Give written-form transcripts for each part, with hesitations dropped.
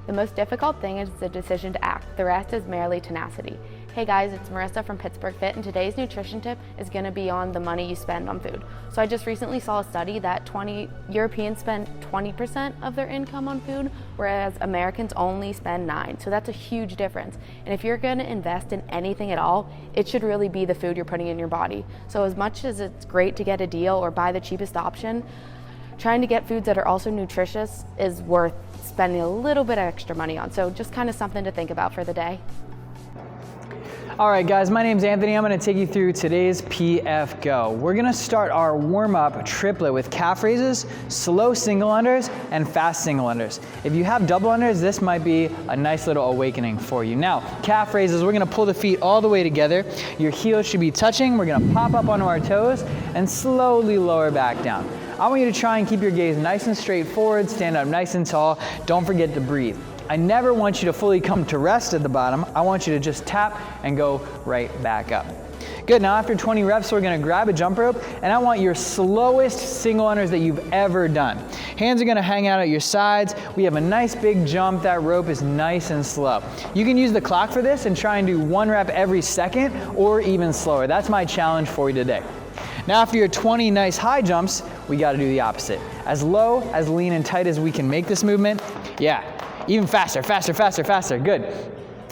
The most difficult thing is the decision to act. The rest is merely tenacity. Hey guys, it's Marissa from Pittsburgh Fit, and today's nutrition tip is going to be on the money you spend on food. So I just recently saw a study that Europeans spend 20% of their income on food, whereas Americans only spend 9%. So that's a huge difference. And if you're going to invest in anything at all, it should really be the food you're putting in your body. So as much as it's great to get a deal or buy the cheapest option, trying to get foods that are also nutritious is worth spending a little bit of extra money on. So just kind of something to think about for the day. All right guys, my name's Anthony. I'm gonna take you through today's PF Go. We're gonna start our warm-up triplet with calf raises, slow single unders, and fast single unders. If you have double unders, this might be a nice little awakening for you. Now, calf raises, we're gonna pull the feet all the way together. Your heels should be touching. We're gonna pop up onto our toes and slowly lower back down. I want you to try and keep your gaze nice and straight forward, stand up nice and tall. Don't forget to breathe. I never want you to fully come to rest at the bottom. I want you to just tap and go right back up. Good, now after 20 reps, we're gonna grab a jump rope, and I want your slowest single unders that you've ever done. Hands are gonna hang out at your sides. We have a nice big jump. That rope is nice and slow. You can use the clock for this and try and do 1 rep every second or even slower. That's my challenge for you today. Now after your 20 nice high jumps, we gotta do the opposite. As low, as lean and tight as we can make this movement. Yeah. Even faster, faster, faster, faster, good.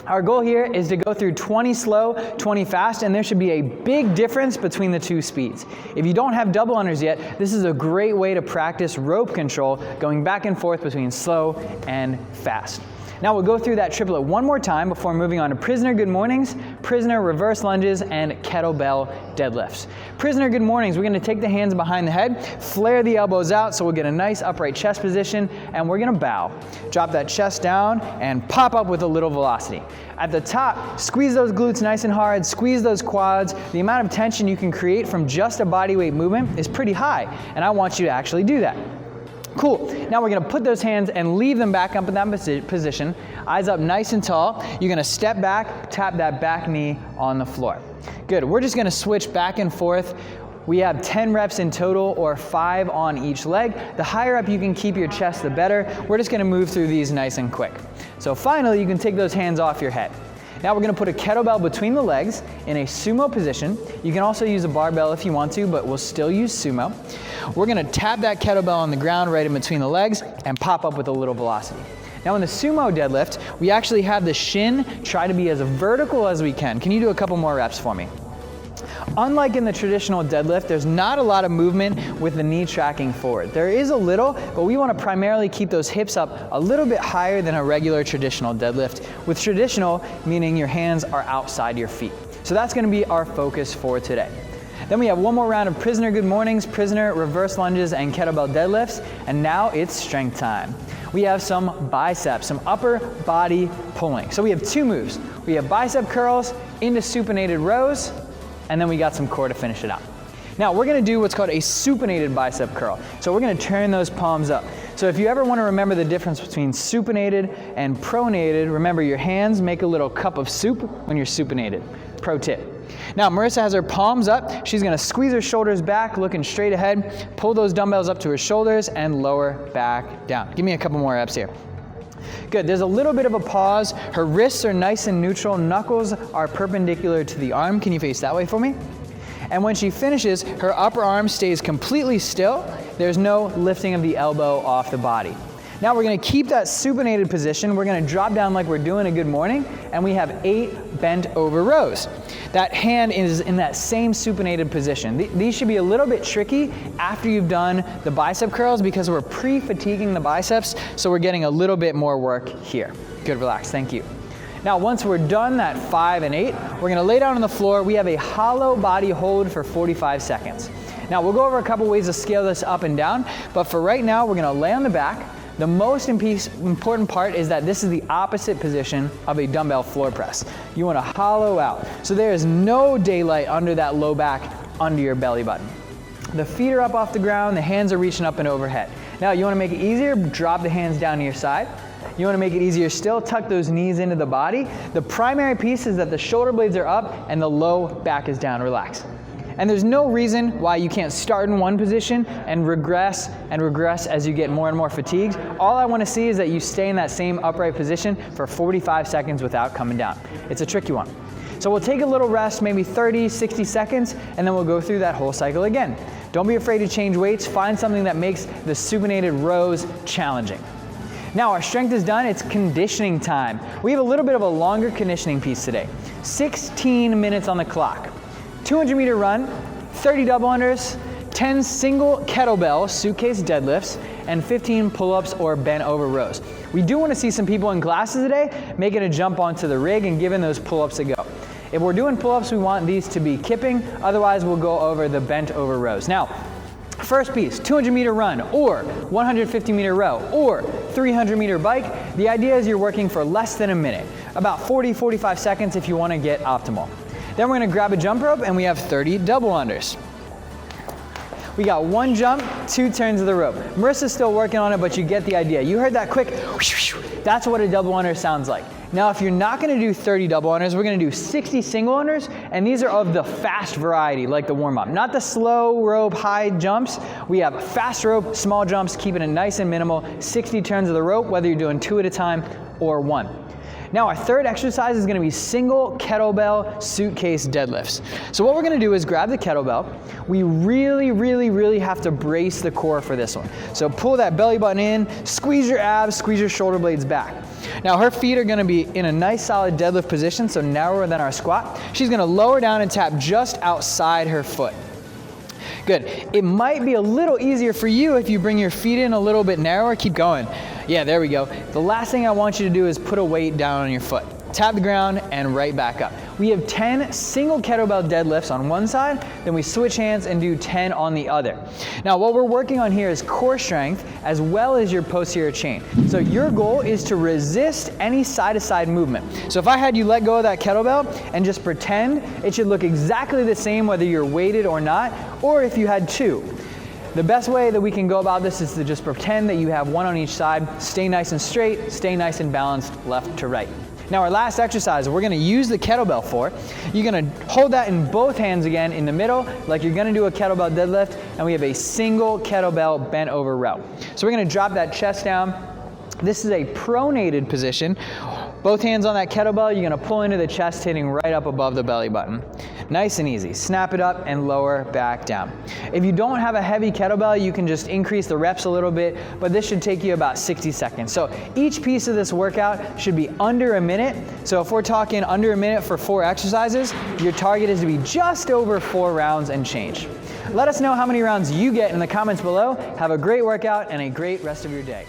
Our goal here is to go through 20 slow, 20 fast, and there should be a big difference between the two speeds. If you don't have double unders yet, this is a great way to practice rope control, going back and forth between slow and fast. Now we'll go through that triplet one more time before moving on to prisoner good mornings, prisoner reverse lunges, and kettlebell deadlifts. Prisoner good mornings, we're gonna take the hands behind the head, flare the elbows out so we'll get a nice upright chest position, and we're gonna bow. Drop that chest down and pop up with a little velocity. At the top, squeeze those glutes nice and hard, squeeze those quads. The amount of tension you can create from just a bodyweight movement is pretty high, and I want you to actually do that. Cool, now we're gonna put those hands and leave them back up in that position. Eyes up nice and tall. You're gonna step back, tap that back knee on the floor. Good, we're just gonna switch back and forth. We have 10 reps in total, or 5 on each leg. The higher up you can keep your chest, the better. We're just gonna move through these nice and quick. So finally, you can take those hands off your head. Now we're gonna put a kettlebell between the legs in a sumo position. You can also use a barbell if you want to, but we'll still use sumo. We're gonna tap that kettlebell on the ground right in between the legs and pop up with a little velocity. Now in the sumo deadlift, we actually have the shin try to be as vertical as we can. Can you do a couple more reps for me? Unlike in the traditional deadlift, there's not a lot of movement with the knee tracking forward. There is a little, but we want to primarily keep those hips up a little bit higher than a regular traditional deadlift. With traditional, meaning your hands are outside your feet. So that's going to be our focus for today. Then we have one more round of prisoner good mornings, prisoner reverse lunges, and kettlebell deadlifts, and now it's strength time. We have some biceps, some upper body pulling. So we have 2 moves. We have bicep curls into supinated rows, and then we got some core to finish it out. Now we're gonna do what's called a supinated bicep curl. So we're gonna turn those palms up. So if you ever wanna remember the difference between supinated and pronated, remember your hands make a little cup of soup when you're supinated. Pro tip. Now Marissa has her palms up. She's gonna squeeze her shoulders back, looking straight ahead, pull those dumbbells up to her shoulders and lower back down. Give me a couple more reps here. Good, there's a little bit of a pause. Her wrists are nice and neutral. Knuckles are perpendicular to the arm. Can you face that way for me? And when she finishes, her upper arm stays completely still. There's no lifting of the elbow off the body. Now we're gonna keep that supinated position. We're gonna drop down like we're doing a good morning, and we have 8 bent over rows. That hand is in that same supinated position. These should be a little bit tricky after you've done the bicep curls because we're pre-fatiguing the biceps, so we're getting a little bit more work here. Good, relax, thank you. Now once we're done that 5 and 8, we're gonna lay down on the floor. We have a hollow body hold for 45 seconds. Now we'll go over a couple ways to scale this up and down, but for right now, we're gonna lay on the back. The most important part is that this is the opposite position of a dumbbell floor press. You want to hollow out. So there is no daylight under that low back, under your belly button. The feet are up off the ground, the hands are reaching up and overhead. Now you want to make it easier, drop the hands down to your side. You want to make it easier still, tuck those knees into the body. The primary piece is that the shoulder blades are up and the low back is down. Relax. And there's no reason why you can't start in one position and regress as you get more and more fatigued. All I want to see is that you stay in that same upright position for 45 seconds without coming down. It's a tricky one. So we'll take a little rest, maybe 30, 60 seconds, and then we'll go through that whole cycle again. Don't be afraid to change weights. Find something that makes the supinated rows challenging. Now our strength is done, it's conditioning time. We have a little bit of a longer conditioning piece today. 16 minutes on the clock. 200-meter run, 30 double unders, 10 single kettlebell suitcase deadlifts, and 15 pull-ups or bent over rows. We do want to see some people in classes today making a jump onto the rig and giving those pull-ups a go. If we're doing pull-ups, we want these to be kipping, otherwise we'll go over the bent over rows. Now, first piece, 200-meter run, or 150-meter row, or 300-meter bike. The idea is you're working for less than a minute, about 40-45 seconds if you want to get optimal. Then we're going to grab a jump rope and we have 30 double unders. We got 1 jump, 2 turns of the rope. Marissa's still working on it, but you get the idea. You heard that quick whoosh, whoosh. That's what a double under sounds like. Now, if you're not going to do 30 double unders, we're going to do 60 single unders, and these are of the fast variety, like the warm-up. Not the slow rope, high jumps. We have fast rope, small jumps, keeping it nice and minimal, 60 turns of the rope, whether you're doing 2 at a time or 1. Now our third exercise is going to be single kettlebell suitcase deadlifts. So what we're going to do is grab the kettlebell. We really have to brace the core for this one. So pull that belly button in, squeeze your abs, squeeze your shoulder blades back. Now her feet are going to be in a nice solid deadlift position, so narrower than our squat. She's going to lower down and tap just outside her foot. Good. It might be a little easier for you if you bring your feet in a little bit narrower. Keep going. Yeah, there we go. The last thing I want you to do is put a weight down on your foot. Tap the ground and right back up. We have 10 single kettlebell deadlifts on one side, then we switch hands and do 10 on the other. Now what we're working on here is core strength as well as your posterior chain. So your goal is to resist any side-to-side movement. So if I had you let go of that kettlebell and just pretend, it should look exactly the same whether you're weighted or not, or if you had 2. The best way that we can go about this is to just pretend that you have 1 on each side, stay nice and straight, stay nice and balanced left to right. Now our last exercise we're going to use the kettlebell for, you're going to hold that in both hands again in the middle like you're going to do a kettlebell deadlift, and we have a single kettlebell bent over row. So we're going to drop that chest down. This is a pronated position. Both hands on that kettlebell, you're going to pull into the chest, hitting right up above the belly button. Nice and easy. Snap it up and lower back down. If you don't have a heavy kettlebell, you can just increase the reps a little bit, but this should take you about 60 seconds. So each piece of this workout should be under a minute. So if we're talking under a minute for 4 exercises, your target is to be just over 4 rounds and change. Let us know how many rounds you get in the comments below. Have a great workout and a great rest of your day.